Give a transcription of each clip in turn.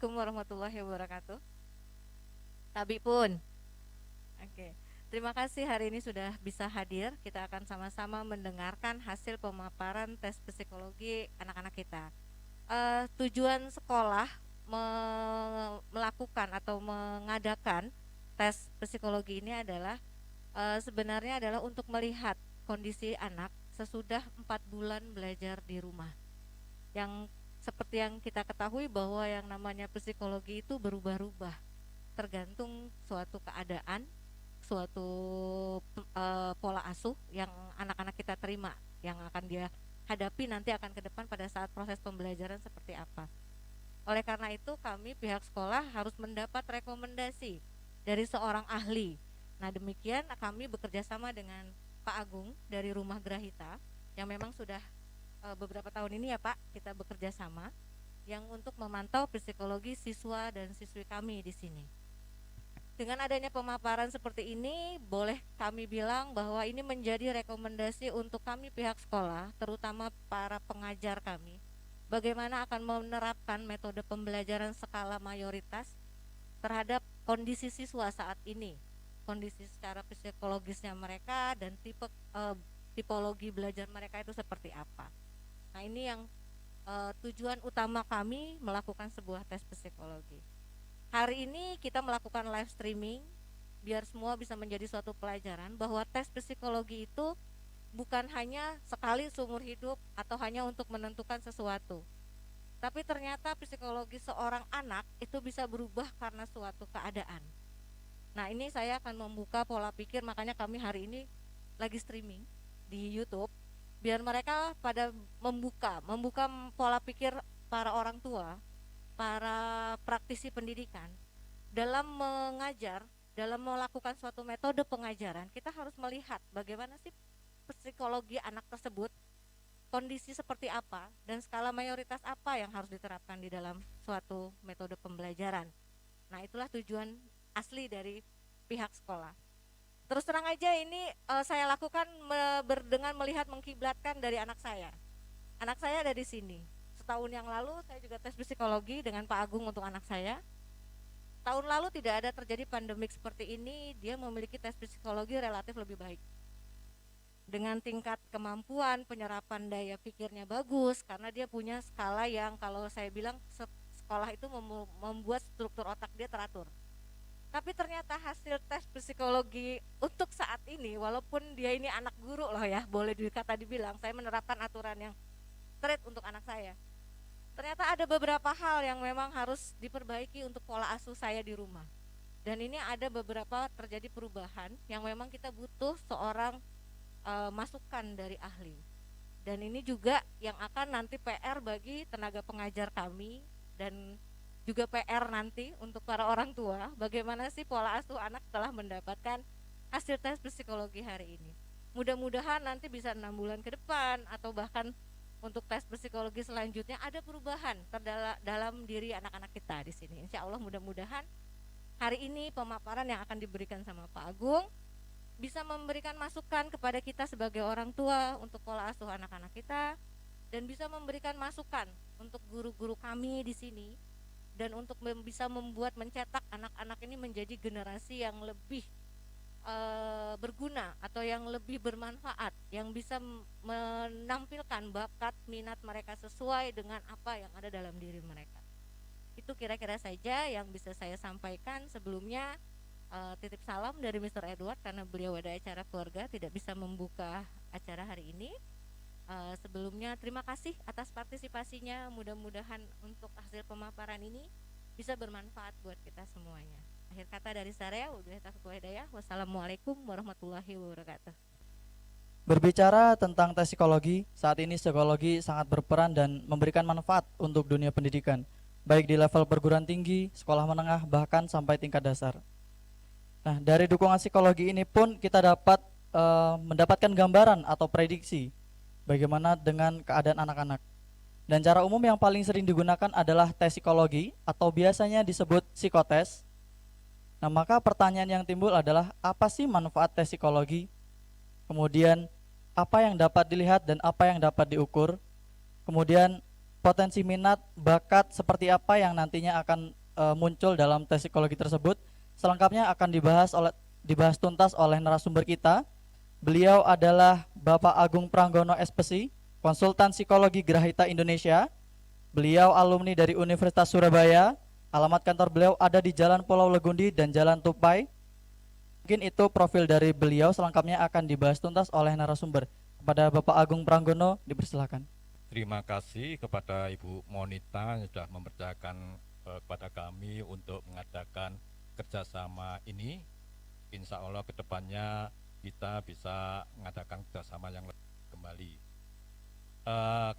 Assalamualaikum warahmatullahi wabarakatuh. Tabi pun. Oke. Terima kasih hari ini sudah bisa hadir. Kita akan sama-sama mendengarkan hasil pemaparan tes psikologi anak-anak kita. Tujuan sekolah melakukan atau mengadakan tes psikologi ini adalah sebenarnya adalah untuk melihat kondisi anak sesudah 4 bulan belajar di rumah. Yang seperti yang kita ketahui bahwa yang namanya psikologi itu berubah-ubah tergantung suatu keadaan, suatu pola asuh yang anak-anak kita terima, yang akan dia hadapi nanti akan ke depan pada saat proses pembelajaran seperti apa. Oleh karena itu kami pihak sekolah harus mendapat rekomendasi dari seorang ahli. Nah demikian kami bekerja sama dengan Pak Agung dari Rumah Grahita yang memang sudah beberapa tahun ini ya Pak kita bekerja sama yang untuk memantau psikologi siswa dan siswi kami di sini. Dengan adanya pemaparan seperti ini, boleh kami bilang bahwa ini menjadi rekomendasi untuk kami pihak sekolah, terutama para pengajar kami, bagaimana akan menerapkan metode pembelajaran skala mayoritas terhadap kondisi siswa saat ini, kondisi secara psikologisnya mereka dan tipologi belajar mereka itu seperti apa. Nah ini yang tujuan utama kami melakukan sebuah tes psikologi. Hari ini kita melakukan live streaming biar semua bisa menjadi suatu pelajaran bahwa tes psikologi itu bukan hanya sekali seumur hidup atau hanya untuk menentukan sesuatu. Tapi ternyata psikologi seorang anak itu bisa berubah karena suatu keadaan. Nah, ini saya akan membuka pola pikir, makanya kami hari ini lagi streaming di YouTube biar mereka pada membuka pola pikir para orang tua, para praktisi pendidikan dalam mengajar, dalam melakukan suatu metode pengajaran. Kita harus melihat bagaimana sih psikologi anak tersebut, kondisi seperti apa dan skala mayoritas apa yang harus diterapkan di dalam suatu metode pembelajaran. Nah itulah tujuan asli dari pihak sekolah. Terus terang aja ini saya lakukan dengan melihat mengkiblatkan dari anak saya. Anak saya ada di sini. Tahun yang lalu saya juga tes psikologi dengan Pak Agung untuk anak saya. Tahun lalu tidak ada terjadi pandemik seperti ini, dia memiliki tes psikologi relatif lebih baik. Dengan tingkat kemampuan penyerapan daya pikirnya bagus karena dia punya skala yang kalau saya bilang sekolah itu membuat struktur otak dia teratur. Tapi ternyata hasil tes psikologi untuk saat ini, walaupun dia ini anak guru loh ya, boleh dibilang saya menerapkan aturan yang straight untuk anak saya. Ternyata ada beberapa hal yang memang harus diperbaiki untuk pola asuh saya di rumah. Dan ini ada beberapa terjadi perubahan yang memang kita butuh seorang masukan dari ahli. Dan ini juga yang akan nanti PR bagi tenaga pengajar kami dan juga PR nanti untuk para orang tua, bagaimana sih pola asuh anak setelah mendapatkan hasil tes psikologi hari ini. Mudah-mudahan nanti bisa 6 bulan ke depan atau bahkan untuk tes psikologi selanjutnya ada perubahan dalam diri anak-anak kita di sini. Insya Allah mudah-mudahan hari ini pemaparan yang akan diberikan sama Pak Agung bisa memberikan masukan kepada kita sebagai orang tua untuk pola asuh anak-anak kita dan bisa memberikan masukan untuk guru-guru kami di sini dan untuk bisa mencetak anak-anak ini menjadi generasi yang lebih berguna atau yang lebih bermanfaat, yang bisa menampilkan bakat minat mereka sesuai dengan apa yang ada dalam diri mereka. Itu kira-kira saja yang bisa saya sampaikan. Sebelumnya titip salam dari Mr. Edward karena beliau ada acara keluarga tidak bisa membuka acara hari ini. Sebelumnya terima kasih atas partisipasinya, mudah-mudahan untuk hasil pemaparan ini bisa bermanfaat buat kita semuanya. Akhir kata dari saya, wassalamualaikum warahmatullahi wabarakatuh. Berbicara tentang tes psikologi, saat ini psikologi sangat berperan dan memberikan manfaat untuk dunia pendidikan, baik di level perguruan tinggi, sekolah menengah, bahkan sampai tingkat dasar. Nah, dari dukungan psikologi ini pun kita dapat mendapatkan gambaran atau prediksi bagaimana dengan keadaan anak-anak. Dan cara umum yang paling sering digunakan adalah tes psikologi atau biasanya disebut psikotes. Nah, maka pertanyaan yang timbul adalah apa sih manfaat tes psikologi? Kemudian apa yang dapat dilihat dan apa yang dapat diukur? Kemudian potensi minat, bakat seperti apa yang nantinya akan muncul dalam tes psikologi tersebut. Selengkapnya akan dibahas tuntas oleh narasumber kita. Beliau adalah Bapak Agung Pranggono SPSI, konsultan psikologi Grahita Indonesia. Beliau alumni dari Universitas Surabaya. Alamat kantor beliau ada di Jalan Pulau Legundi dan Jalan Tupai. Mungkin itu profil dari beliau, selengkapnya akan dibahas tuntas oleh narasumber. Kepada Bapak Agung Pranggono, dipersilakan. Terima kasih kepada Ibu Monita yang sudah mempercayakan kepada kami untuk mengadakan kerjasama ini. Insya Allah kedepannya kita bisa mengadakan kerjasama yang lebih kembali.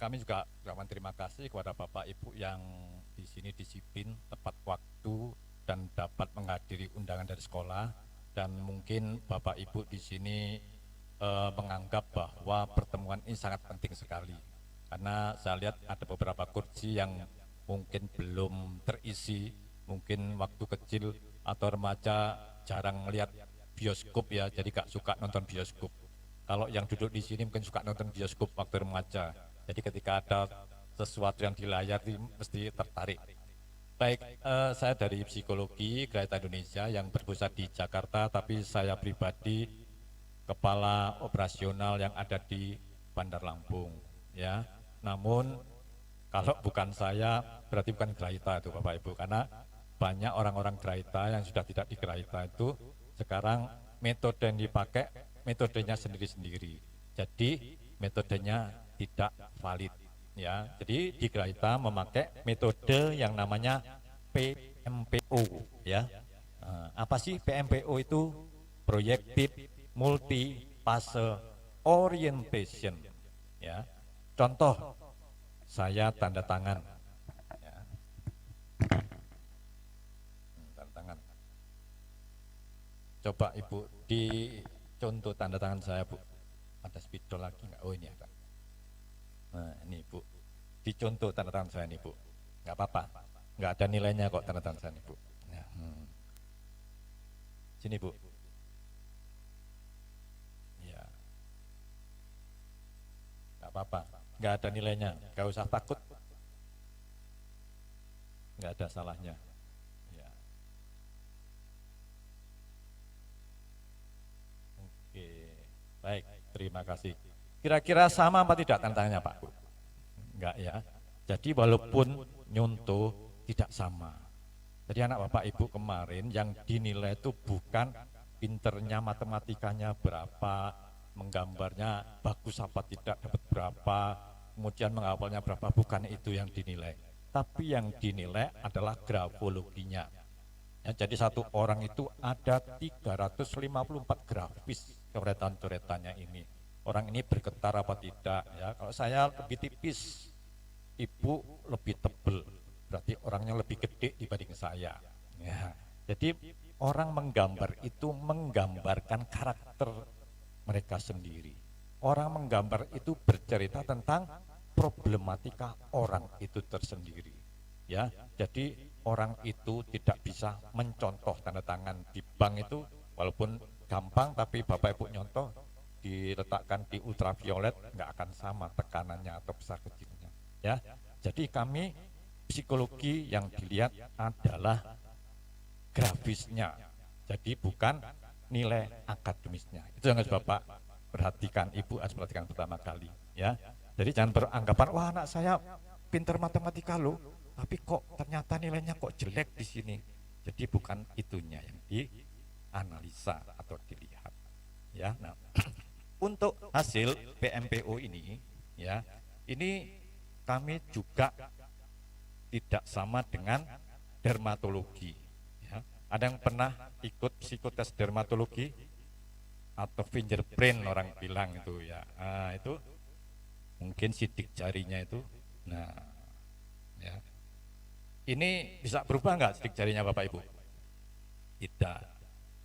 Kami juga ucapkan terima kasih kepada Bapak Ibu yang di sini disiplin, tepat waktu, dan dapat menghadiri undangan dari sekolah. Dan mungkin Bapak Ibu di sini menganggap bahwa pertemuan ini sangat penting sekali. Karena saya lihat ada beberapa kursi yang mungkin belum terisi, mungkin waktu kecil atau remaja jarang melihat bioskop ya, jadi gak suka nonton bioskop. Kalau yang duduk di sini mungkin suka nonton bioskop waktu remaja. Jadi ketika ada sesuatu yang di layar mesti tertarik. Baik, saya dari Psikologi Grahita Indonesia yang berpusat di Jakarta, tapi saya pribadi kepala operasional yang ada di Bandar Lampung. Ya, namun kalau bukan saya berarti bukan Grahita itu Bapak Ibu, karena banyak orang-orang Grahita yang sudah tidak di Grahita itu sekarang metode yang dipakai metodenya sendiri-sendiri, jadi metodenya tidak valid ya. Jadi di Grahita memakai metode yang namanya PMPO ya. Apa sih PMPO itu? Projective Multi Phase Orientation ya. Contoh, saya tanda tangan ya. Tanda tangan. Coba Ibu di contoh tanda tangan saya Bu. Ada spidol lagi nggak? Oh ini ada. Nah ini Bu, dicontoh tanda tangan saya ini Bu. Nggak apa-apa, nggak ada nilainya kok tanda tangan saya ini Bu. Ya, Sini Bu. Ya, nggak apa-apa, nggak ada nilainya, nggak usah takut, nggak ada salahnya. Ya. Oke, baik, terima kasih. Kira-kira sama apa tidak tantangannya Pak? Enggak ya. Jadi walaupun nyontoh tidak sama. Jadi anak Bapak Ibu kemarin yang dinilai itu bukan pinternya matematikanya berapa, menggambarnya bagus apa tidak dapat berapa, kemudian menghafalnya berapa, bukan itu yang dinilai. Tapi yang dinilai adalah grafologinya. Ya, jadi satu orang itu ada 354 grafis coretan-coretannya ini. Orang ini bergetar apa tidak ya. Kalau saya lebih tipis, Ibu lebih tebel, berarti orangnya lebih gede dibanding saya ya. Jadi orang menggambar itu menggambarkan karakter mereka sendiri. Orang menggambar itu bercerita tentang problematika orang itu tersendiri ya. Jadi orang itu tidak bisa mencontoh tanda tangan di bank itu, walaupun gampang, tapi Bapak Ibu nyontoh diletakkan di ultraviolet nggak akan sama tekanannya atau besar kecilnya ya. Jadi kami psikologi yang dilihat adalah grafisnya, jadi bukan nilai akademisnya. Itu yang harus Bapak perhatikan, Ibu harus perhatikan pertama kali ya. Jadi jangan beranggapan wah anak saya pinter matematika loh, tapi kok ternyata nilainya kok jelek di sini. Jadi bukan itunya yang dianalisa atau dilihat ya. Nah, untuk hasil PMPO ini ya, ini kami juga tidak sama dengan dermatologi ya. Ada yang pernah ikut psikotes dermatologi atau fingerprint orang bilang itu ya. Nah, itu mungkin sidik jarinya itu. Nah, ya. Ini bisa berubah enggak sidik jarinya Bapak Ibu? Tidak.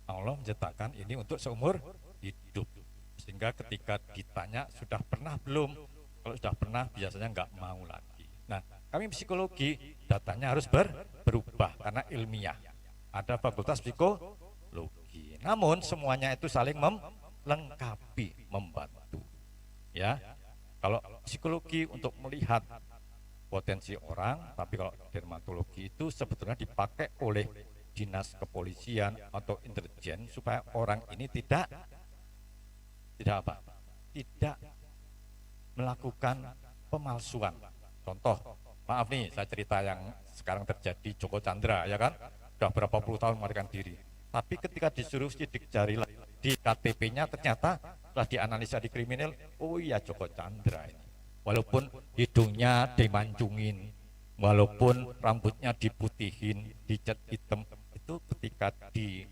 Allah menciptakan ini untuk seumur hidup. Sehingga ketika ditanya sudah pernah belum, kalau sudah pernah biasanya enggak mau lagi. Nah, kami psikologi datanya harus berubah karena ilmiah. Ada fakultas psikologi. Namun semuanya itu saling melengkapi, membantu. Ya, kalau psikologi untuk melihat potensi orang, tapi kalau dermatologi itu sebetulnya dipakai oleh dinas kepolisian atau intelijen supaya orang ini tidak apa? Tidak melakukan pemalsuan. Contoh, maaf nih, saya cerita yang sekarang terjadi Joko Chandra, ya kan? Sudah berapa puluh tahun melarikan diri. Tapi ketika disuruh sidik jari di KTP-nya ternyata setelah dianalisa di kriminal, oh iya Joko Chandra ini. Walaupun hidungnya dimancungin, walaupun rambutnya diputihin, dicat hitam, itu ketika di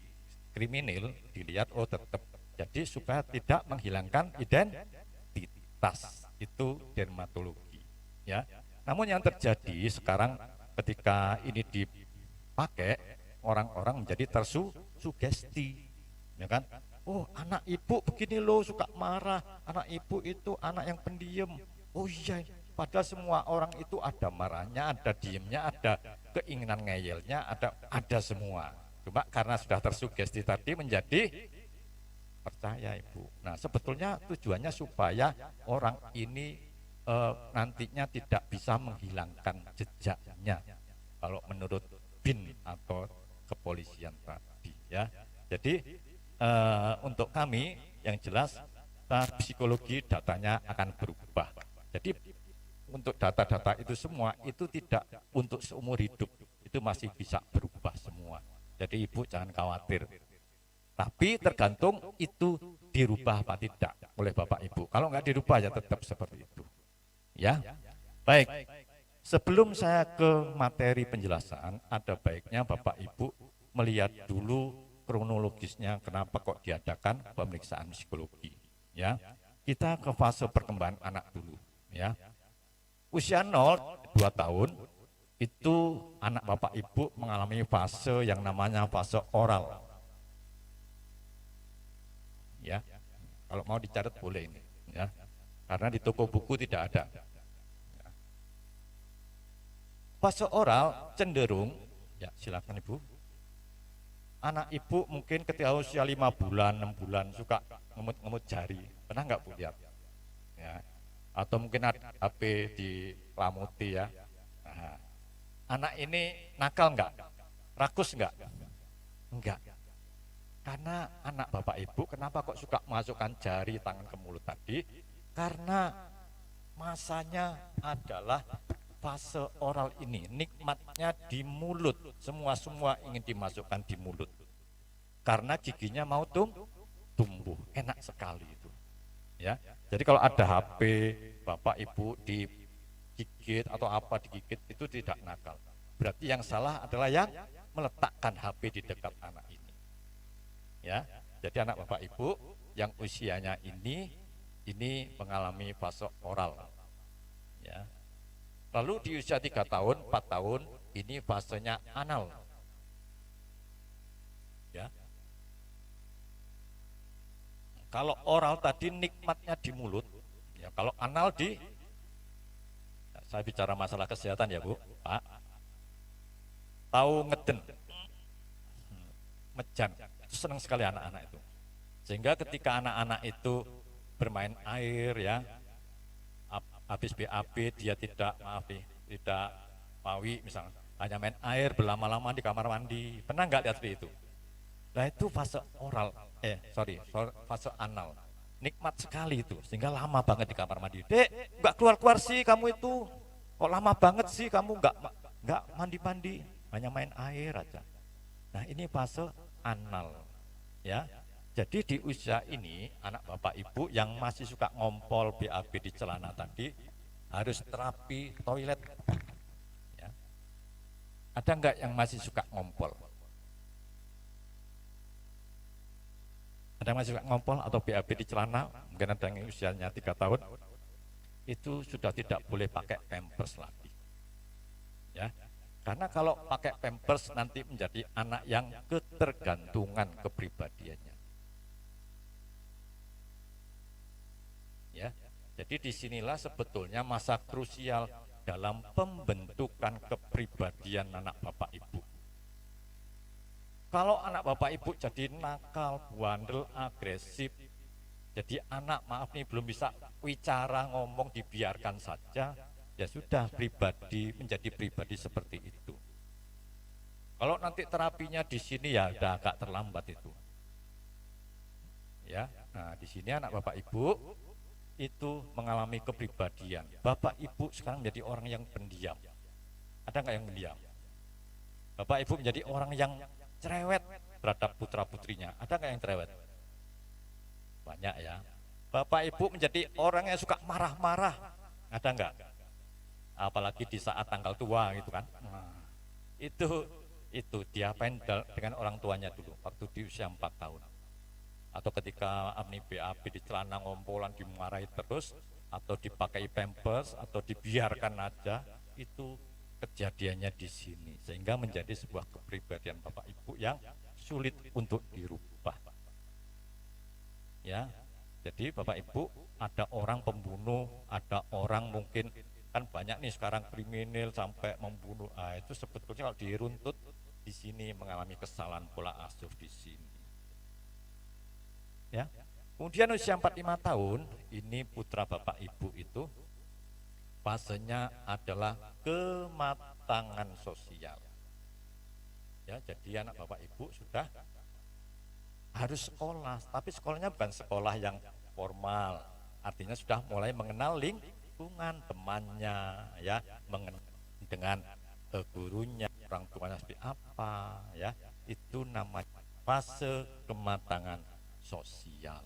kriminal dilihat oh tetap. Jadi supaya tidak menghilangkan identitas, itu dermatologi. Ya. Namun yang terjadi sekarang ketika ini dipakai, orang-orang menjadi tersugesti, ya kan? Oh anak ibu begini loh suka marah, anak ibu itu anak yang pendiam. Oh iya, padahal semua orang itu ada marahnya, ada diemnya, ada keinginan ngeyelnya, ada semua. Cuma karena sudah tersugesti tadi menjadi percaya ibu. Nah sebetulnya tujuannya supaya orang ini nantinya tidak bisa menghilangkan jejaknya. Kalau menurut BIN atau kepolisian tadi, ya. Jadi untuk kami yang jelas psikologi datanya akan berubah. Jadi untuk data-data itu semua itu tidak untuk seumur hidup, itu masih bisa berubah semua. Jadi ibu jangan khawatir. Tapi tergantung itu dirubah apa tidak oleh bapak ibu. Kalau nggak dirubah ya tetap seperti itu. Ya, baik. Sebelum saya ke materi penjelasan, ada baiknya bapak ibu melihat dulu kronologisnya kenapa kok diadakan pemeriksaan psikologi. Ya, kita ke fase perkembangan anak dulu. Ya, usia 0-2 tahun itu anak bapak ibu mengalami fase yang namanya fase oral. Ya, kalau mau dicatat boleh ini. Ya, karena di toko buku tidak ada. Ya. Fase oral cenderung, ya silakan ibu. Anak ibu mungkin ketika usia 5 bulan, 6 bulan suka ngemut-ngemut jari. Pernah nggak bu lihat? Ya. Atau mungkin ada HP di lamuti ya. Nah, anak ini nakal nggak? Rakus nggak? Enggak. Karena anak bapak ibu kenapa kok suka masukkan jari tangan ke mulut tadi? Karena masanya adalah fase oral ini, nikmatnya di mulut, semua ingin dimasukkan di mulut. Karena giginya mau tumbuh, enak sekali itu. Ya, jadi kalau ada HP bapak ibu digigit atau apa digigit itu tidak nakal. Berarti yang salah adalah yang meletakkan HP di dekat anak ini. Ya, jadi anak bapak ibu yang usianya ini mengalami fase oral. Ya. Lalu di usia 3 tahun, 4 tahun ini fasenya anal. Ya. Kalau oral tadi nikmatnya di mulut, ya kalau anal ya, saya bicara masalah kesehatan ya Bu, Pak. Tahu ngeden, mejan, itu senang sekali anak-anak itu. Sehingga ketika anak-anak itu bermain air ya, habis BAB dia tidak mawi misalnya, hanya main air berlama-lama di kamar mandi. Pernah nggak lihat seperti itu? Nah itu fase oral, fase anal. Nikmat sekali itu, sehingga lama banget di kamar mandi. Dek, nggak keluar-keluar sih kamu itu. Kok lama banget sih kamu nggak mandi-mandi, hanya main air aja. Nah ini fase anal, ya. Jadi di usia ini anak bapak ibu yang masih suka ngompol BAB di celana tadi harus terapi toilet. Ya. Ada nggak yang masih suka ngompol? Ada yang masih suka ngompol atau BAB di celana? Mungkin ada yang usianya 3 tahun. Itu sudah tidak boleh pakai pampers lagi. Ya. Karena kalau pakai pampers nanti menjadi anak yang ketergantungan kepribadiannya. Ya, jadi disinilah sebetulnya masa krusial dalam pembentukan kepribadian anak bapak ibu. Kalau anak bapak ibu jadi nakal, bandel, agresif, jadi anak maaf nih belum bisa bicara ngomong dibiarkan saja, ya sudah pribadi, menjadi pribadi seperti itu. Kalau nanti terapinya di sini ya udah agak terlambat itu. Ya, nah di sini anak Bapak Ibu itu mengalami kepribadian. Bapak Ibu sekarang menjadi orang yang pendiam. Ada nggak yang pendiam? Bapak Ibu menjadi orang yang cerewet terhadap putra putrinya. Ada nggak yang cerewet? Banyak ya. Bapak Ibu menjadi orang yang suka marah-marah. Ada nggak? Apalagi di saat tanggal tua gitu kan. Nah, itu diapain dengan orang tuanya dulu waktu di usia 4 tahun. Atau ketika AMNI BAB di celana ngompolan dimarahi terus, atau dipakai pampers, atau dibiarkan aja, itu kejadiannya di sini. Sehingga menjadi sebuah kepribadian Bapak Ibu yang sulit untuk dirubah. Ya, jadi Bapak Ibu ada orang pembunuh, ada orang mungkin kan banyak nih sekarang kriminal sampai membunuh. Ah, itu sebetulnya kalau diruntut di sini mengalami kesalahan pola asuh di sini. Ya. Kemudian usia 45 tahun, ini putra Bapak Ibu itu fasenya adalah kematangan sosial. Ya, jadi anak Bapak Ibu sudah harus sekolah, tapi sekolahnya bukan sekolah yang formal. Artinya sudah mulai mengenal lingkungan temannya, ya, mengenal dengan gurunya, orang tuanya seperti apa, ya. Itu namanya fase kematangan sosial.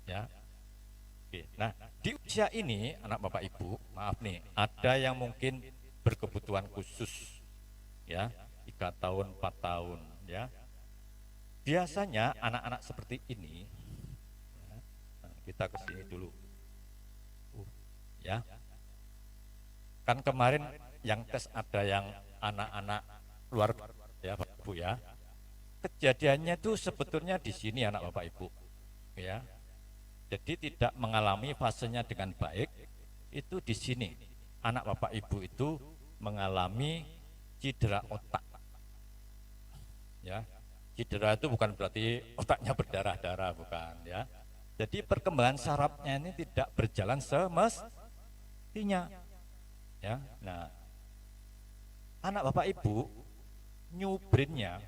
Ya. Oke. Nah, di usia ini anak Bapak Ibu, maaf nih, ada yang mungkin berkebutuhan khusus, ya, 3 tahun, 4 tahun, ya. Biasanya anak-anak seperti ini, ya, nah, kita ke sini dulu, ya. Kan kemarin yang tes ada yang anak-anak luar, ya Bapak Ibu ya. Kejadiannya itu sebetulnya di sini anak Bapak Ibu, ya. Jadi tidak mengalami fasenya dengan baik, itu di sini anak Bapak Ibu itu mengalami cedera otak, ya. Cedera itu bukan berarti otaknya berdarah-darah, bukan, ya. Jadi perkembangan sarafnya ini tidak berjalan semestinya, ya. Nah, anak Bapak Ibu new brain-nya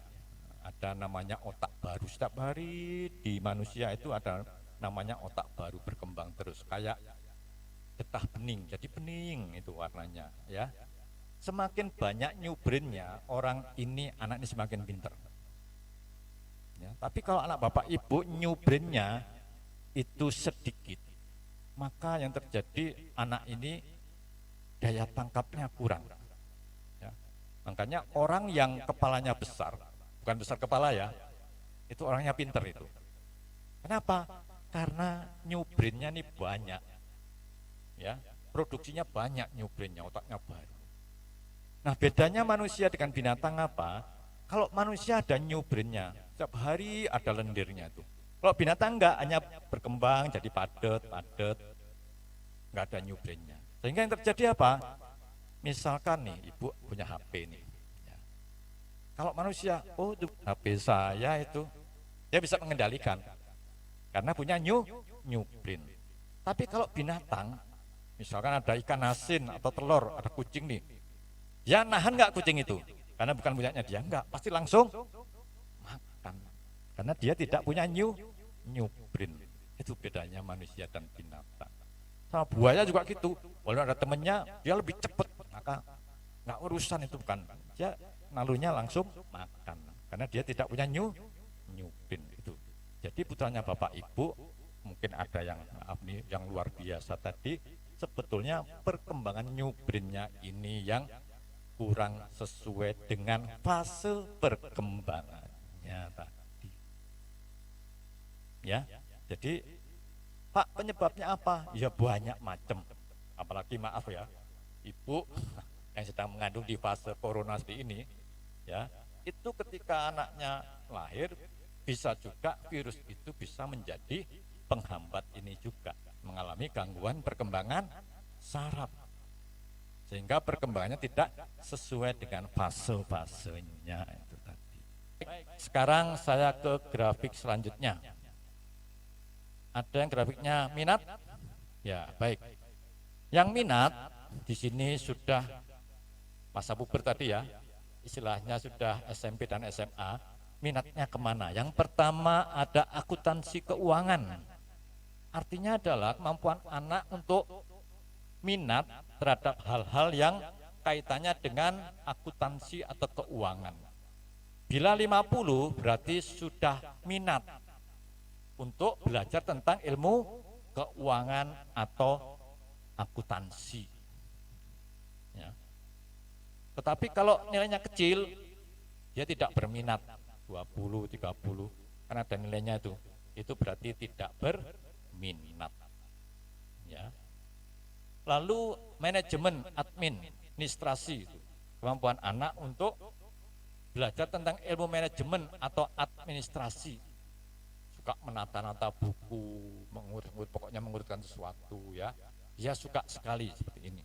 ada namanya otak baru. Setiap hari di manusia itu ada namanya otak baru berkembang terus, kayak getah bening, jadi bening itu warnanya, ya. Semakin banyak new brain-nya orang ini, anak ini semakin pinter. Ya, tapi kalau anak Bapak Ibu new brain-nya itu sedikit, maka yang terjadi anak ini daya tangkapnya kurang. Ya. Makanya orang yang kepalanya besar, bukan besar kepala ya, itu orangnya pinter itu. Kenapa? Karena new brain-nya ini banyak, ya, produksinya banyak new brain-nya, otaknya baru. Nah, bedanya manusia dengan binatang apa? Kalau manusia ada new brain-nya, setiap hari ada lendirnya tuh. Kalau binatang enggak, hanya berkembang jadi padat, enggak ada new brain-nya. Sehingga yang terjadi apa? Misalkan nih, ibu punya HP nih. Ya. Kalau manusia, oh itu HP saya itu, dia bisa mengendalikan. Karena punya new brain. Tapi kalau binatang, misalkan ada ikan asin atau telur, ada kucing nih, ya nahan enggak kucing itu? Karena bukan punyanya dia, enggak, pasti langsung makan. Karena dia tidak punya new brain. Itu bedanya manusia dan binatang. Sama buaya juga gitu, walaupun ada temennya, dia lebih cepat, maka enggak urusan itu, bukan. Dia nalunya langsung makan. Karena dia tidak punya new brain itu. Jadi putranya Bapak Ibu, mungkin ada yang maaf nih, yang luar biasa tadi, sebetulnya perkembangan new brain-nya ini yang kurang sesuai dengan fase perkembangannya tadi. Ya, jadi Pak, penyebabnya apa? Ya banyak macam. Apalagi maaf ya, ibu yang sedang mengandung di fase corona seperti ini, ya, itu ketika anaknya lahir bisa juga virus itu bisa menjadi penghambat ini juga, mengalami gangguan perkembangan saraf. Sehingga perkembangannya tidak sesuai dengan fase-fasenya itu tadi. Sekarang saya ke grafik selanjutnya. Ada yang grafiknya minat? Ya, baik. Yang minat di sini sudah masa puber tadi ya, istilahnya sudah SMP dan SMA, minatnya kemana? Yang pertama ada akuntansi keuangan. Artinya adalah kemampuan anak untuk minat terhadap hal-hal yang kaitannya dengan akuntansi atau keuangan. Bila 50 berarti sudah minat untuk belajar tentang ilmu keuangan atau akuntansi. Ya. Tetapi kalau nilainya kecil, dia tidak berminat 20, 30, karena ada nilainya itu berarti tidak berminat. Ya. Lalu manajemen, administrasi, kemampuan anak untuk belajar tentang ilmu manajemen atau administrasi, suka menata-nata buku, mengurut-ngurut, pokoknya mengurutkan sesuatu ya. Dia suka sekali seperti ini.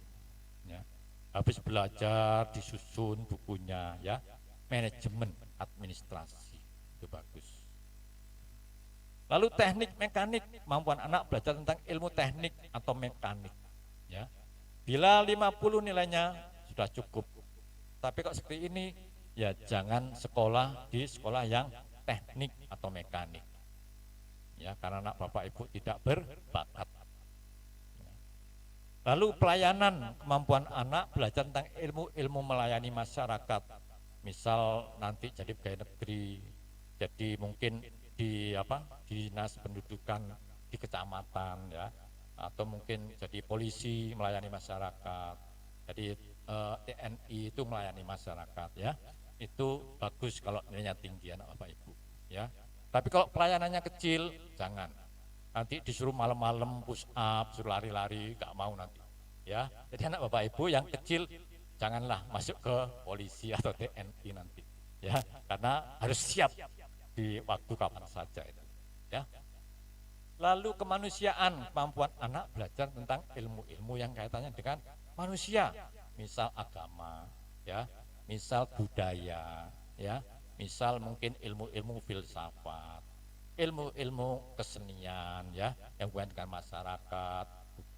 Ya. Habis belajar disusun bukunya ya, manajemen administrasi, itu bagus. Lalu teknik mekanik, kemampuan anak belajar tentang ilmu teknik atau mekanik ya. Bila 50 nilainya sudah cukup. Tapi kok seperti ini ya jangan sekolah di sekolah yang teknik atau mekanik. Ya, karena anak Bapak Ibu tidak berbakat. Lalu pelayanan, kemampuan anak belajar tentang ilmu-ilmu melayani masyarakat. Misal nanti jadi pegawai negeri, jadi mungkin di dinas pendudukan di kecamatan ya, atau mungkin jadi polisi melayani masyarakat. Jadi TNI itu melayani masyarakat ya. Itu bagus kalau nilainya tinggi anak Bapak Ibu ya. Tapi kalau pelayanannya kecil jangan. Nanti disuruh malam-malam push up, suruh lari-lari, gak mau nanti ya. Jadi anak Bapak Ibu yang kecil janganlah masuk ke polisi atau TNI nanti ya, karena harus siap di waktu kapan saja itu ya. Lalu kemanusiaan, kemampuan anak belajar tentang ilmu-ilmu yang kaitannya dengan manusia, misal agama ya, misal budaya ya, misal mungkin ilmu-ilmu filsafat, ilmu-ilmu kesenian ya, yang berhubungan dengan masyarakat,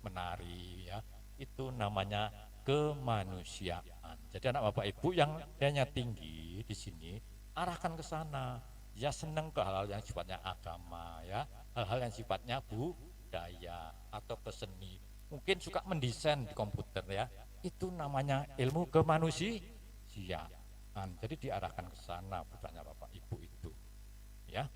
menari ya, itu namanya kemanusiaan. Jadi anak Bapak Ibu yang nilainya tinggi di sini arahkan ke sana. Ya senang ke hal-hal yang sifatnya agama ya, hal-hal yang sifatnya budaya atau keseni. Mungkin suka mendesain di komputer ya. Itu namanya ilmu kemanusiaan. Jadi diarahkan ke sana putranya Bapak Ibu itu. Ya.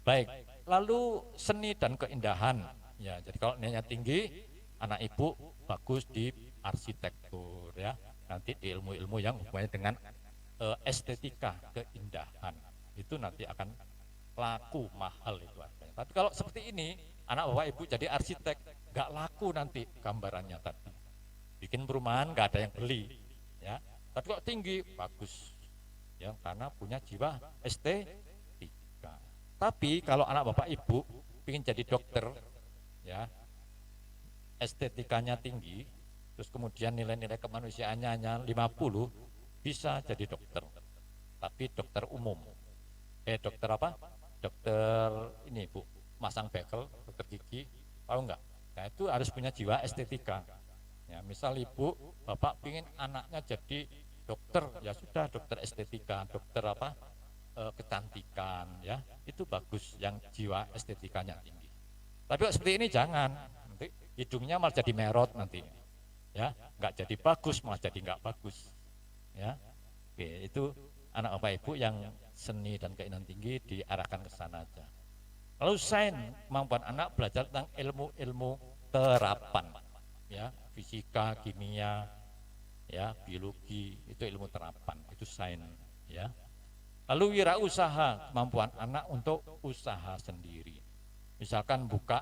Baik, lalu seni dan keindahan. Ya, jadi kalau nilainya tinggi, anak Ibu bagus di arsitektur ya. Nanti di ilmu-ilmu yang hubungannya dengan estetika, keindahan. Itu nanti akan laku mahal itu harganya. Tapi kalau seperti ini, anak Bapak Ibu jadi arsitek, nggak laku nanti gambarannya tadi. Bikin perumahan nggak ada yang beli, ya. Tapi kok tinggi, bagus, ya, karena punya jiwa estetika. Tapi kalau anak Bapak Ibu ingin jadi dokter, ya, estetikanya tinggi, terus kemudian nilai-nilai kemanusiaannya hanya 50, bisa jadi dokter. Tapi dokter umum. Dokter apa? Dokter ini Bu, masang bekel, dokter gigi, tahu enggak? Nah itu harus punya jiwa estetika. Ya, misal Ibu, Bapak pingin anaknya jadi dokter, ya sudah dokter estetika, dokter apa? Kecantikan, ya itu bagus yang jiwa estetikanya tinggi. Tapi kok seperti ini jangan, nanti hidungnya malah jadi merot nanti, ya nggak jadi bagus, malah jadi nggak bagus, ya. Oke, itu anak Bapak Ibu yang seni dan keinginan tinggi diarahkan ke sana aja. Lalu sains, kemampuan anak belajar tentang ilmu-ilmu terapan, ya fisika, kimia, ya biologi, itu ilmu terapan, itu sains, ya. Lalu wirausaha, kemampuan anak untuk usaha sendiri. Misalkan buka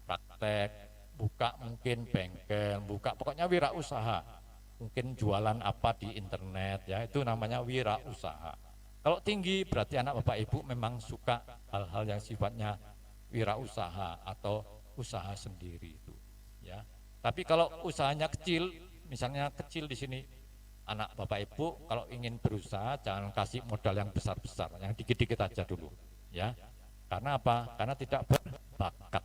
praktek, buka mungkin bengkel, buka pokoknya wirausaha. Mungkin jualan apa di internet, ya itu namanya wirausaha. Kalau tinggi berarti anak Bapak Ibu memang suka hal-hal yang sifatnya wirausaha atau usaha sendiri itu, ya. Tapi kalau usahanya kecil, misalnya kecil di sini, anak Bapak Ibu kalau ingin berusaha jangan kasih modal yang besar-besar, yang dikit-dikit aja dulu, ya. Karena apa? Karena tidak berbakat.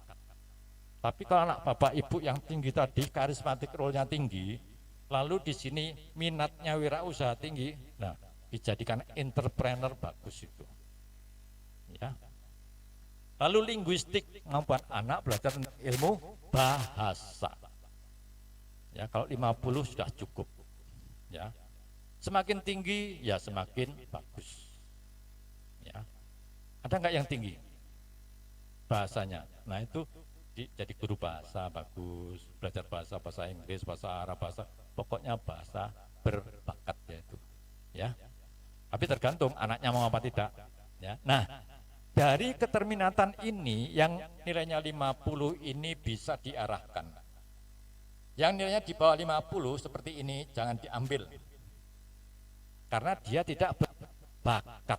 Tapi kalau anak bapak ibu yang tinggi tadi, karismatik role-nya tinggi, lalu di sini minatnya wirausaha tinggi, nah dijadikan entrepreneur bagus itu. Ya. Lalu linguistik membuat anak belajar ilmu bahasa. Ya, kalau 50 sudah cukup. Ya. Semakin tinggi ya semakin bagus. Ya. Ada enggak yang tinggi? Bahasanya. Nah, itu jadi guru bahasa bagus, belajar bahasa Inggris, bahasa Arab, pokoknya bahasa berbakat ya itu. Ya. Tapi tergantung anaknya mau apa tidak. Ya. Nah, dari keterminatan ini yang nilainya 50 ini bisa diarahkan. Yang nilainya di bawah 50 seperti ini jangan diambil. Karena dia tidak berbakat.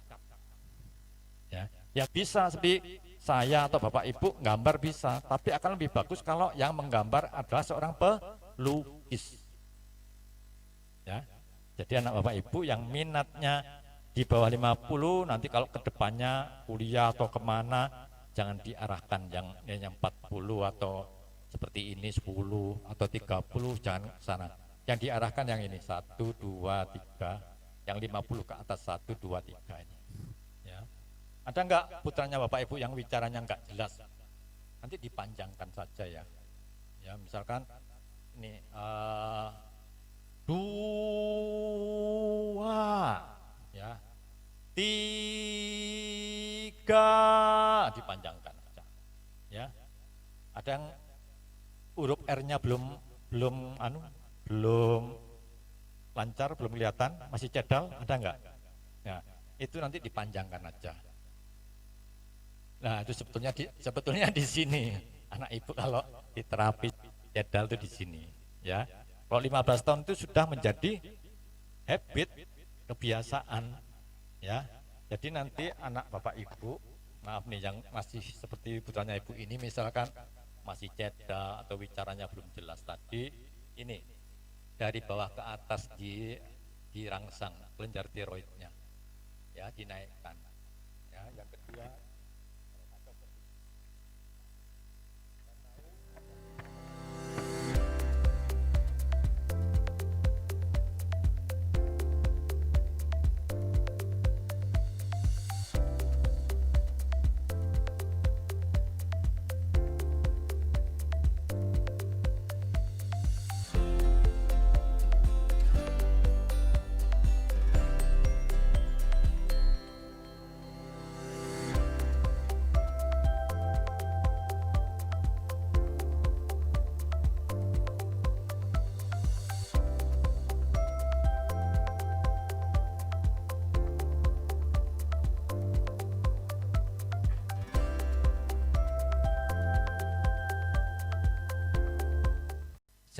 Ya, ya bisa seperti saya atau Bapak Ibu gambar bisa, tapi akan lebih bagus kalau yang menggambar adalah seorang pelukis. Ya. Jadi anak Bapak Ibu yang minatnya di bawah 50 nanti kalau kedepannya kuliah atau kemana jangan diarahkan yang 40 atau seperti ini 10 atau 30 jangan ke sana. Yang diarahkan yang ini 1, 2, 3, yang 50 ke atas 1, 2, 3 ini. Ya. Ada enggak putranya Bapak Ibu yang bicaranya enggak jelas? Nanti dipanjangkan saja ya. Ya misalkan ini 2 ya 3 dipanjangkan saja. Ya. Ada yang huruf R-nya belum lancar, belum kelihatan, masih cedal, ada enggak? Ya, itu nanti dipanjangkan aja. Nah, itu sebetulnya di sini anak ibu kalau di terapi cedal itu di sini, ya. Kalau 15 tahun itu sudah menjadi habit, kebiasaan, ya. Jadi nanti anak bapak ibu, maaf nih yang masih seperti putranya ibu ini, misalkan masih cedal atau bicaranya belum jelas tadi, ini dari bawah ke atas dirangsang kelenjar tiroidnya, ya dinaikkan. Ya, yang kedua.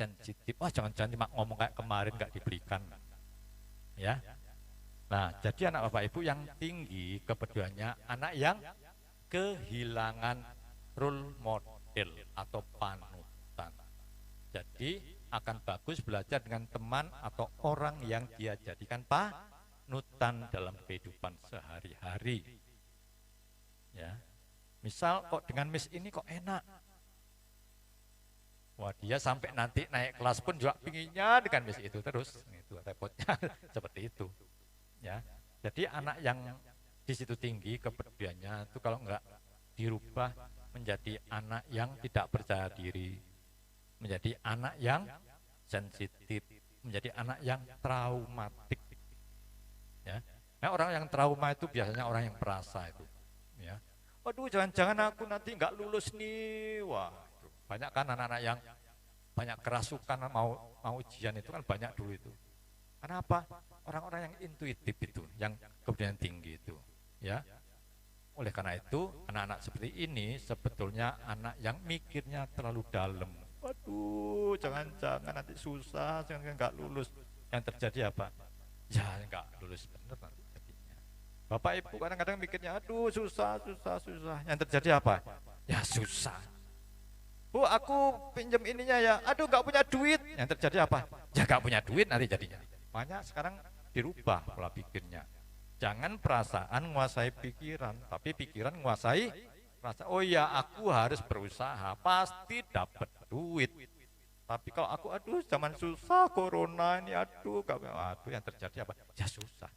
Sensitif, wah jangan-jangan cuma ngomong kayak kemarin nggak dibelikan, ya. Nah, jadi anak bapak ibu yang tinggi kepeduliannya anak yang kehilangan role model atau panutan. Jadi akan bagus belajar dengan teman atau orang yang dia jadikan panutan dalam kehidupan sehari-hari. Ya, misal kok dengan Miss ini kok enak. Wah, dia sampai nanti naik kelas pun juga pinginnya dengan Miss itu terus. Itu repotnya seperti itu. Ya. Jadi anak yang di situ tinggi kepeduliannya itu kalau enggak dirubah menjadi anak yang tidak percaya diri, menjadi anak yang sensitif, menjadi anak yang traumatik. Ya. Nah, orang yang trauma itu biasanya orang yang perasa itu. Ya. Waduh, jangan-jangan aku nanti enggak lulus nih. Wah. Banyak kan anak-anak yang banyak kerasukan mau ujian itu kan banyak dulu itu. Kenapa? Orang-orang yang intuitif itu, yang kemudian tinggi itu, ya. Oleh karena itu, anak-anak seperti ini sebetulnya anak yang mikirnya terlalu dalam. Waduh, jangan-jangan nanti susah, jangan nggak lulus. Yang terjadi apa? Ya nggak lulus bener nanti jadinya. Bapak Ibu kadang-kadang mikirnya, aduh susah. Yang terjadi apa? Ya susah. Bu, aku pinjam ininya ya, aduh nggak punya duit. Yang terjadi apa? Ya nggak punya duit nanti jadinya. Makanya sekarang dirubah pola pikirnya. Jangan perasaan menguasai pikiran, tapi pikiran menguasai Rasa, oh ya aku harus berusaha, pasti dapat duit. Tapi kalau aku, aduh zaman susah, corona ini, aduh yang terjadi apa? Ya susah.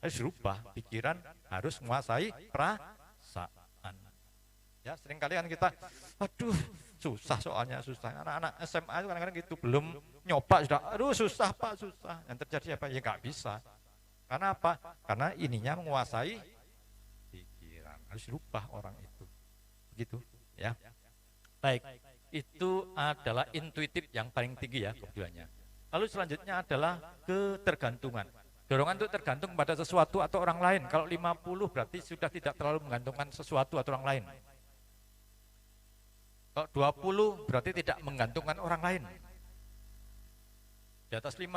Harus rubah pikiran, harus menguasai perasaan. Ya seringkali kan kita, aduh susah soalnya susah. Anak-anak SMA itu kadang-kadang gitu, belum nyoba sudah, aduh susah Pak, susah. Yang terjadi apa? Ya nggak bisa. Karena apa? Karena ininya menguasai pikiran. Harus rubah orang itu. Gitu ya. Baik, itu adalah intuitif yang paling tinggi ya keduanya. Lalu selanjutnya adalah ketergantungan. Dorongan untuk tergantung pada sesuatu atau orang lain. Kalau 50 berarti sudah tidak terlalu menggantungkan sesuatu atau orang lain. Kalau 20 berarti tidak menggantungkan orang lain. Di atas 50,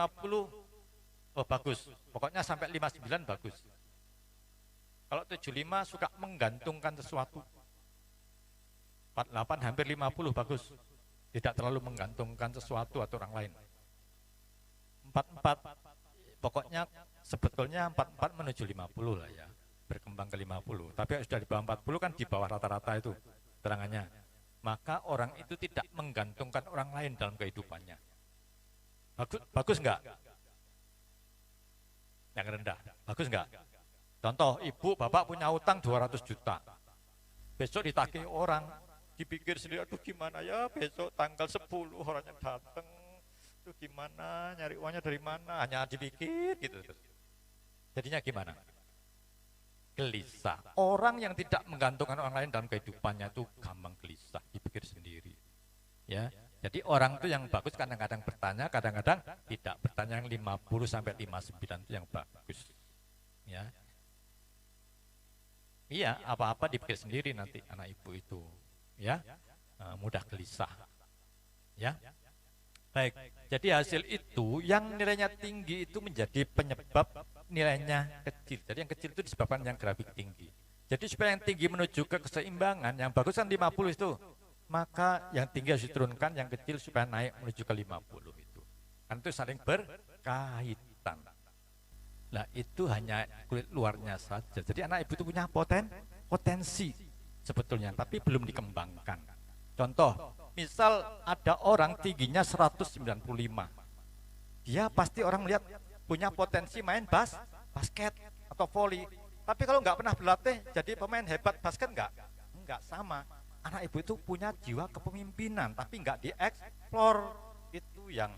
oh bagus. Pokoknya sampai 59 bagus. Kalau 75 suka menggantungkan sesuatu. 48 hampir 50 bagus. Tidak terlalu menggantungkan sesuatu atau orang lain. 44 pokoknya sebetulnya 44 menuju 50 lah ya. Berkembang ke 50. Tapi sudah di bawah 40 kan di bawah rata-rata itu terangannya. Maka orang itu tidak menggantungkan orang lain dalam kehidupannya. Bagus enggak? Yang rendah. Bagus enggak? Contoh, ibu bapak punya utang 200 juta. Besok ditagih orang, dipikir sendiri, aduh gimana ya besok tanggal 10 orangnya datang, aduh gimana nyari uangnya dari mana, hanya dipikir gitu. Jadinya gimana? Gelisah. Orang yang tidak menggantungkan orang lain dalam kehidupannya itu gampang gelisah, dipikir sendiri. Ya, jadi orang itu yang bagus kadang-kadang bertanya, kadang-kadang tidak bertanya. Yang 50 sampai 59 itu yang bagus. Ya. Iya, apa-apa dipikir sendiri nanti anak ibu itu. Ya, mudah gelisah. Ya, baik. Jadi hasil itu yang nilainya tinggi itu menjadi penyebab nilainya kecil. Jadi yang kecil itu disebabkan yang grafik tinggi. Jadi supaya yang tinggi menuju ke keseimbangan, yang bagus kan 50 itu, maka yang tinggi harus diturunkan, yang kecil supaya naik menuju ke 50 itu. Kan itu saling berkaitan. Nah itu hanya kulit luarnya saja. Jadi anak ibu itu punya potensi sebetulnya, tapi belum dikembangkan. Contoh, misal ada orang tingginya 195, dia pasti orang melihat punya potensi main basket atau voli. Tapi kalau nggak pernah berlatih, jadi pemain hebat basket nggak sama. Anak ibu itu punya jiwa kepemimpinan, tapi nggak dieksplor. Itu yang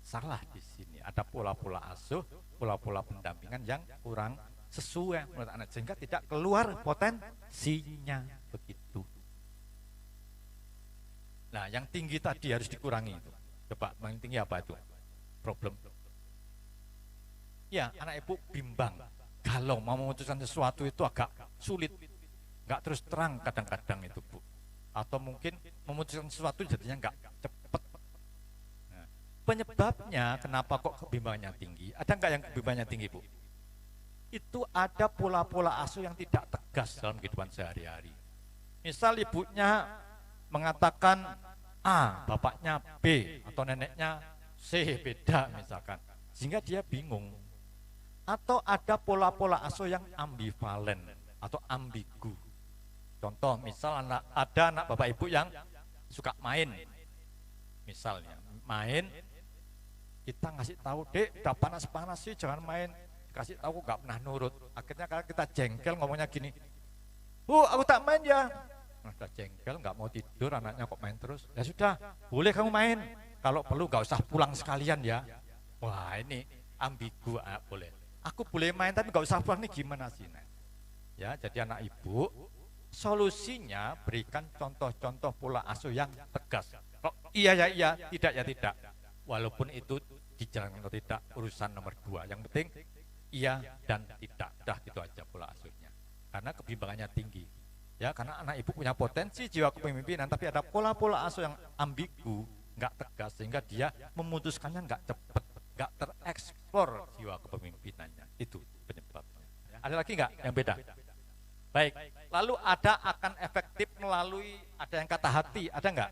salah di sini. Ada pola-pola asuh, pola-pola pendampingan yang kurang sesuai menurut anak, sehingga tidak keluar potensinya begitu. Nah, yang tinggi tadi harus dikurangi itu. Coba, yang tinggi apa itu? Problem. Ya, anak ibu bimbang. Kalau mau memutuskan sesuatu itu agak sulit. Enggak terus terang kadang-kadang itu, Bu. Atau mungkin memutuskan sesuatu jadinya enggak cepat. Nah, penyebabnya kenapa kok kebimbangannya tinggi? Ada enggak yang kebimbangannya tinggi, Bu? Itu ada pola-pola asuh yang tidak tegas dalam kehidupan sehari-hari. Misal ibunya mengatakan A, bapaknya B, atau neneknya C, beda misalkan, sehingga dia bingung. Atau ada pola-pola asuh yang ambivalen atau ambigu. Contoh, misal ada anak bapak ibu yang suka main, misalnya main, kita ngasih tahu, dek udah panas-panas sih jangan main, kasih tahu gak pernah nurut. Akhirnya kalau kita jengkel ngomongnya gini, Bu aku tak main ya. Nah, udah jengkel nggak mau tidur, anaknya kok main terus. Ya sudah, boleh kamu main, kalau perlu gak usah pulang sekalian ya. Wah ini ambigu, boleh. Aku boleh main tapi gak usah pulang, nih gimana sih? Nah, ya jadi anak ibu solusinya berikan contoh-contoh pola asuh yang tegas. Kok iya ya iya, tidak ya tidak. Walaupun itu dijalankan atau tidak urusan nomor 2. Yang penting iya dan tidak. Dah gitu aja pola asuhnya. Karena kebimbangannya tinggi. Ya, karena anak ibu punya potensi jiwa kepemimpinan, tapi ada pola-pola asuh yang ambigu, nggak tegas, sehingga dia memutuskannya nggak cepat, nggak tereksplor jiwa kepemimpinannya. Itu penyebabnya. Ya. Ada lagi nggak yang beda? Baik. Lalu ada akan efektif melalui ada yang kata hati, ada nggak?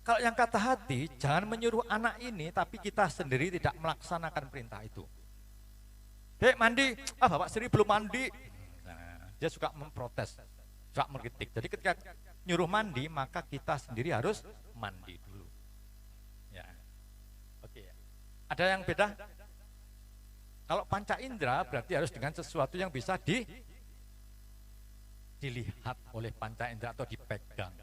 Kalau yang kata hati, jangan menyuruh anak ini, tapi kita sendiri tidak melaksanakan perintah itu. Dek mandi, bapak sendiri belum mandi. Nah, dia suka memprotes. suka mengkritik. Jadi ketika nyuruh mandi, maka kita sendiri harus mandi dulu. Ya. Oke. Ada yang beda? Kalau panca indera berarti harus dengan sesuatu yang bisa dilihat oleh panca indera atau dipegang.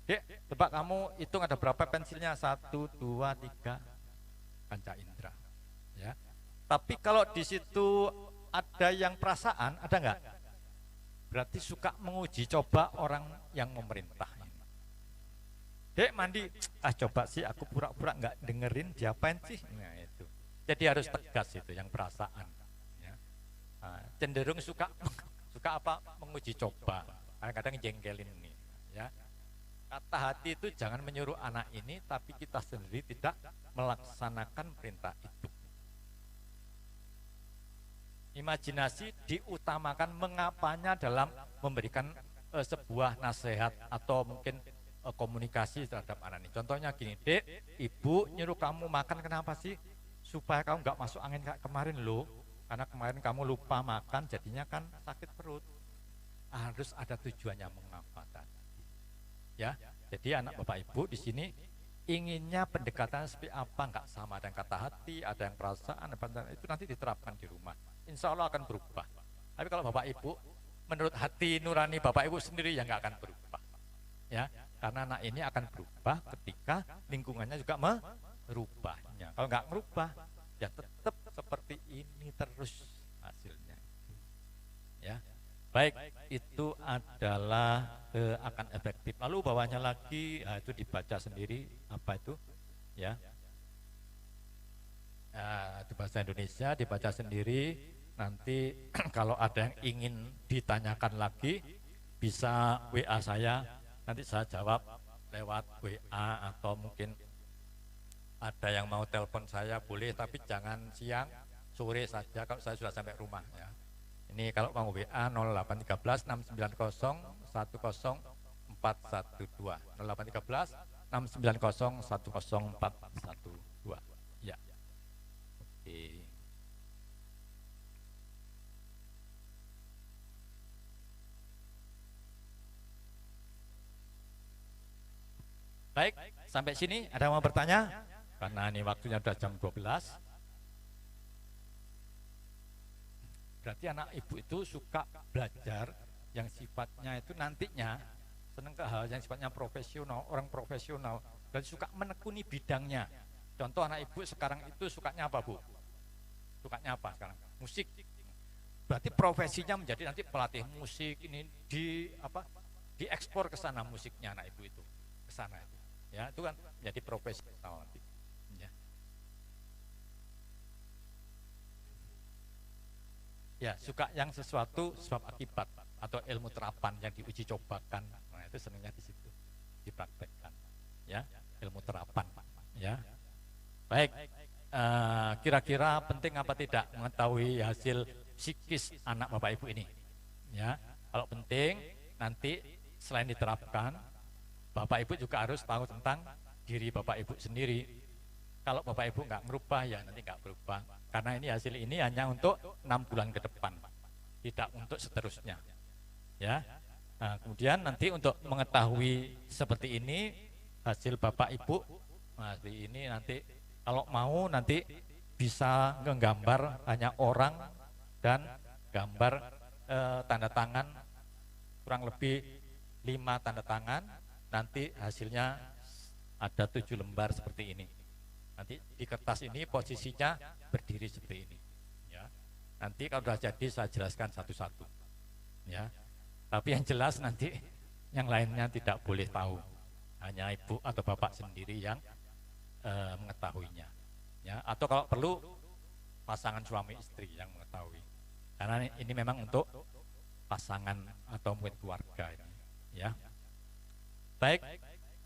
Dek, coba kamu hitung ada berapa pensilnya? 1, 2, 3 panca indera. Ya. Tapi kalau di situ ada yang perasaan, ada enggak? Berarti suka menguji coba orang yang memerintah. Dek mandi, coba sih aku pura-pura enggak dengerin, diapain sih? Nah itu. Jadi harus tegas itu yang perasaan. Ya. Nah, cenderung suka apa? Menguji coba. Kadang-kadang jengkelin ini. Ya. Kata hati itu jangan menyuruh anak ini, tapi kita sendiri tidak melaksanakan perintah itu. Imajinasi diutamakan mengapanya dalam memberikan sebuah nasihat atau mungkin komunikasi terhadap anak ini. Contohnya gini, Dek, ibu nyuruh kamu makan kenapa sih? Supaya kamu nggak masuk angin kayak kemarin loh. Karena kemarin kamu lupa makan, jadinya kan sakit perut. Harus ada tujuannya mengapa tadi. Ya, jadi anak bapak ibu di sini inginnya pendekatan seperti apa, nggak sama, ada yang kata hati, ada yang perasaan, itu nanti diterapkan di rumah. Insya Allah akan berubah. Tapi kalau bapak ibu menurut hati nurani bapak ibu sendiri yang nggak akan berubah. Ya, karena anak ini akan berubah ketika lingkungannya juga merubahnya. Kalau nggak merubah, ya tetap seperti ini terus hasilnya. Ya, baik, itu adalah akan efektif. Lalu bawahnya lagi, itu dibaca sendiri apa itu, ya. Di bahasa Indonesia dibaca sendiri. Nanti kalau ada yang ingin ditanyakan lagi, bisa WA saya. Nanti saya jawab lewat WA atau mungkin ada yang mau telepon saya boleh, tapi jangan siang, sore saja kalau saya sudah sampai rumah. Ya. Ini kalau mau WA 0813 690 10412 0813 690 10412. Ya. Oke. Baik, sampai sini ada yang mau bertanya? Karena ini waktunya sudah jam 12. Berarti anak ibu itu suka belajar yang sifatnya itu nantinya senang ke hal yang sifatnya profesional, orang profesional, dan suka menekuni bidangnya. Contoh anak ibu sekarang itu sukanya apa, Bu? Sukanya apa sekarang? Musik. Berarti profesinya menjadi nanti pelatih musik, ini diekspor ke sana musiknya anak ibu itu, ke sana itu. Ya, itu kan menjadi profesional nanti. Ya, suka yang sesuatu sebab akibat atau ilmu terapan yang diuji cobakan. Nah, itu senangnya di situ, dipraktekkan. Ya, ilmu terapan. Ya, baik. Kira-kira penting apa tidak mengetahui hasil psikis anak bapak ibu ini? Ya, kalau penting nanti selain diterapkan, bapak ibu juga harus tahu tentang diri bapak ibu sendiri. Kalau bapak ibu nggak merubah, ya nanti nggak berubah. Karena ini hasil ini hanya untuk 6 bulan ke depan, tidak untuk seterusnya. Ya. Nah, kemudian nanti untuk mengetahui seperti ini hasil bapak ibu, nah seperti ini nanti kalau mau nanti bisa menggambar hanya orang dan gambar tanda tangan kurang lebih 5 tanda tangan. Nanti hasilnya ada 7 lembar seperti ini. Nanti di kertas ini posisinya berdiri seperti ini. Ya. Nanti kalau sudah jadi saya jelaskan satu-satu. Ya. Tapi yang jelas nanti yang lainnya tidak boleh tahu. Hanya ibu atau bapak sendiri yang mengetahuinya. Ya. Atau kalau perlu pasangan suami istri yang mengetahui. Karena ini memang untuk pasangan atau mungkin keluarga ini. Ya. Baik.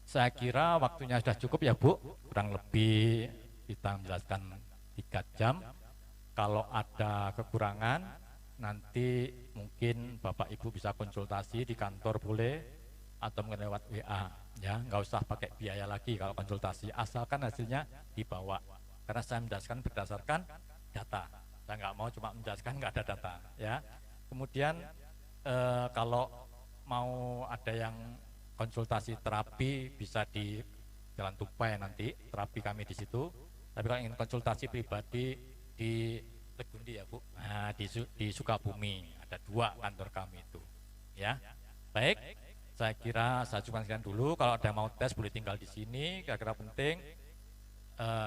Saya kira waktunya sudah cukup ya Bu, kurang lebih kita menjelaskan 3 jam. Kalau ada kekurangan nanti mungkin Bapak Ibu bisa konsultasi di kantor boleh atau mungkin lewat WA ya, nggak usah pakai biaya lagi kalau konsultasi, asalkan hasilnya dibawa. Karena saya menjelaskan berdasarkan data, saya nggak mau cuma menjelaskan nggak ada data ya. Kemudian kalau mau ada yang konsultasi terapi bisa di Jalan Tupai nanti, terapi kami di situ. Tapi kalau ingin konsultasi pribadi di Legundi ya Bu, nah, di Sukabumi ada 2 kantor kami itu. Ya, baik. Saya kira saya cuma sekian dulu. Kalau ada yang mau tes boleh tinggal di sini. Kira-kira penting.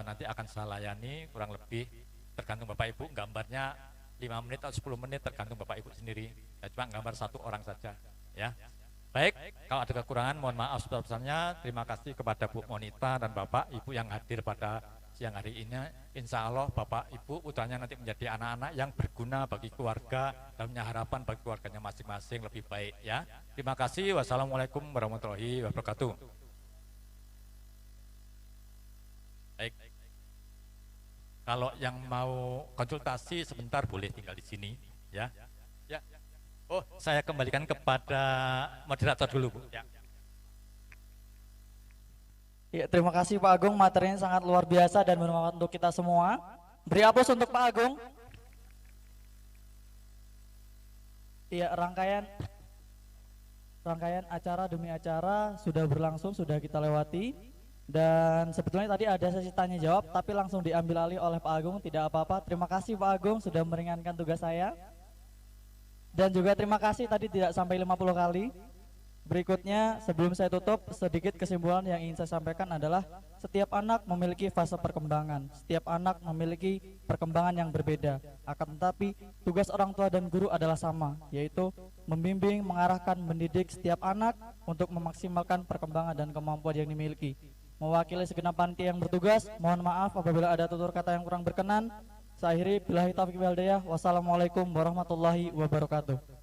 Nanti akan saya layani kurang lebih tergantung Bapak Ibu. Gambarnya 5 menit atau 10 menit tergantung Bapak Ibu sendiri. Ya, cuma gambar 1 orang saja. Ya. Baik, kalau ada kekurangan mohon maaf sebesar-besarnya. Terima kasih kepada Bu Monita dan Bapak Ibu yang hadir pada siang hari ini. Insya Allah Bapak Ibu putranya nanti menjadi anak-anak yang berguna bagi keluarga dan punya harapan bagi keluarganya masing-masing lebih baik ya. Terima kasih. Wassalamualaikum warahmatullahi wabarakatuh. Baik. Kalau yang mau konsultasi sebentar boleh tinggal di sini ya. Ya. Oh, saya kembalikan kepada moderator dulu, Bu. Ya. Ya, terima kasih Pak Agung, materinya sangat luar biasa dan bermanfaat untuk kita semua. Beri aplaus untuk Pak Agung. Iya, rangkaian acara demi acara sudah berlangsung, sudah kita lewati. Dan sebetulnya tadi ada sesi tanya jawab, tapi langsung diambil alih oleh Pak Agung. Tidak apa-apa, terima kasih Pak Agung sudah meringankan tugas saya. Dan juga terima kasih tadi tidak sampai 50 kali. Berikutnya sebelum saya tutup, sedikit kesimpulan yang ingin saya sampaikan adalah setiap anak memiliki fase perkembangan. Setiap anak memiliki perkembangan yang berbeda. Akan tetapi tugas orang tua dan guru adalah sama, yaitu membimbing, mengarahkan, mendidik setiap anak untuk memaksimalkan perkembangan dan kemampuan yang dimiliki. Mewakili segenap panitia yang bertugas, mohon maaf apabila ada tutur kata yang kurang berkenan. Saya akhiri, billahi taufiq wal hidayah. Wassalamualaikum warahmatullahi wabarakatuh.